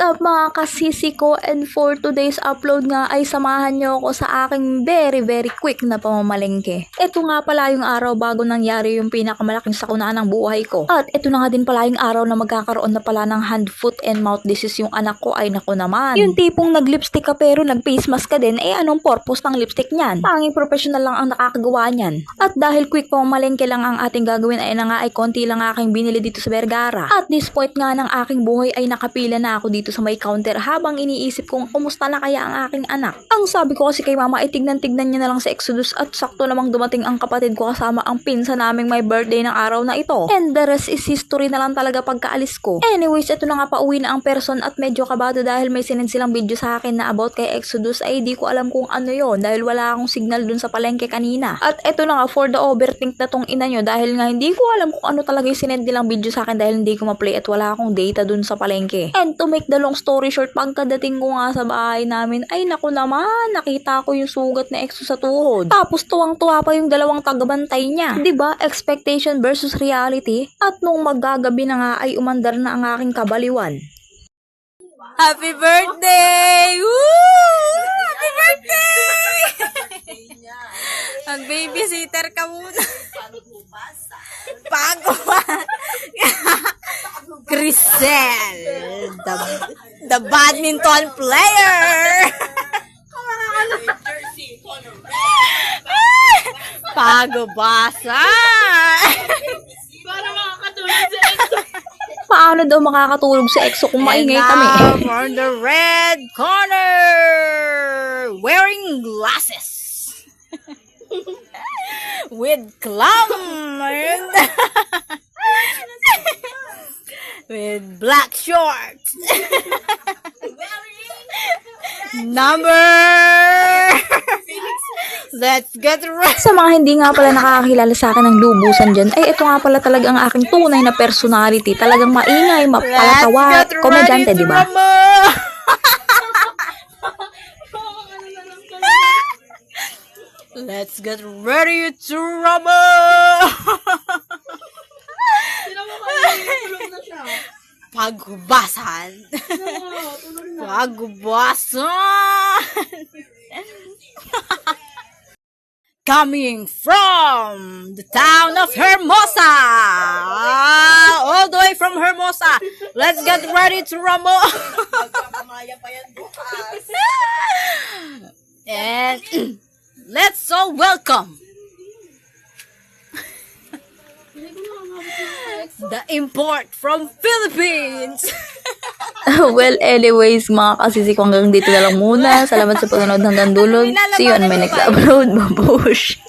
up mga kasisi ko, and for today's upload nga ay samahan nyo ako sa aking very quick na pamamalengke. Ito nga pala yung araw bago nangyari yung pinakamalaking sakuna ng buhay ko. At ito na nga din pala yung araw na magkakaroon na pala ng hand, foot, and mouth disease yung anak ko. Ay naku naman. Yung tipong nag-lipstick ka pero nag-face mask ka din, anong purpose ng lipstick niyan? Tanging professional lang ang nakakagawa niyan. At dahil quick pamamalengke lang ang ating gagawin ay na nga ay konti lang aking binili dito sa Vergara. At this point nga ng aking buhay ay nakapila na ako dito sa may counter habang iniisip kong kumusta na kaya ang aking anak. Ang sabi ko kasi kay mama ay tignan-tignan niya na lang sa Exodus at sakto namang dumating ang kapatid ko kasama ang pinsan naming may birthday ng araw na ito. And the rest is history na lang talaga pagkaalis ko. Anyways, ito na nga pauwi na ang person at medyo kabado dahil may sinend silang video sa akin na about kay Exodus ay di ko alam kung ano yon dahil wala akong signal dun sa palengke kanina. At ito na nga for the overthink na tong ina nyo dahil nga hindi ko alam kung ano talaga yung sinend nilang video sa akin dahil hindi ko ma-play at wala akong data dun sa palengke. And to make the long story short, pagkadating ko nga sa bahay namin, ay naku naman, nakita ko yung sugat na Exo sa tuhod. Tapos tuwang-tuwa pa yung dalawang tagabantay niya. Diba? Expectation versus reality. At nung maggagabi na nga ay umandar na ang aking kabaliwan. Happy birthday! Woo! Happy birthday! Mag-babysitter ka muna. Bago pa. Crisel, the badminton player. Pagubasa. Paano daw makakatulog si Exo kung maingay kami? And now for the red corner, wearing glasses with clown and with black shorts. Number. Let's get ready. Sa mga hindi nga pala nakakakilala sa akin ng lubusan dyan, ay ito nga pala talaga ang aking tunay na personality. Talagang maingay, mapalatawa, komedyante, di ba? Let's get ready to rumble. Paghubasan. Paghubasan. Coming from the town of Hermosa, all the way from Hermosa. Let's get ready to rumble. And let's all welcome the import from Philippines. Well, anyways, mga kasisi ko hanggang dito na lang muna. Salamat sa panonood hanggang dulo. See you on my next upload. Babush!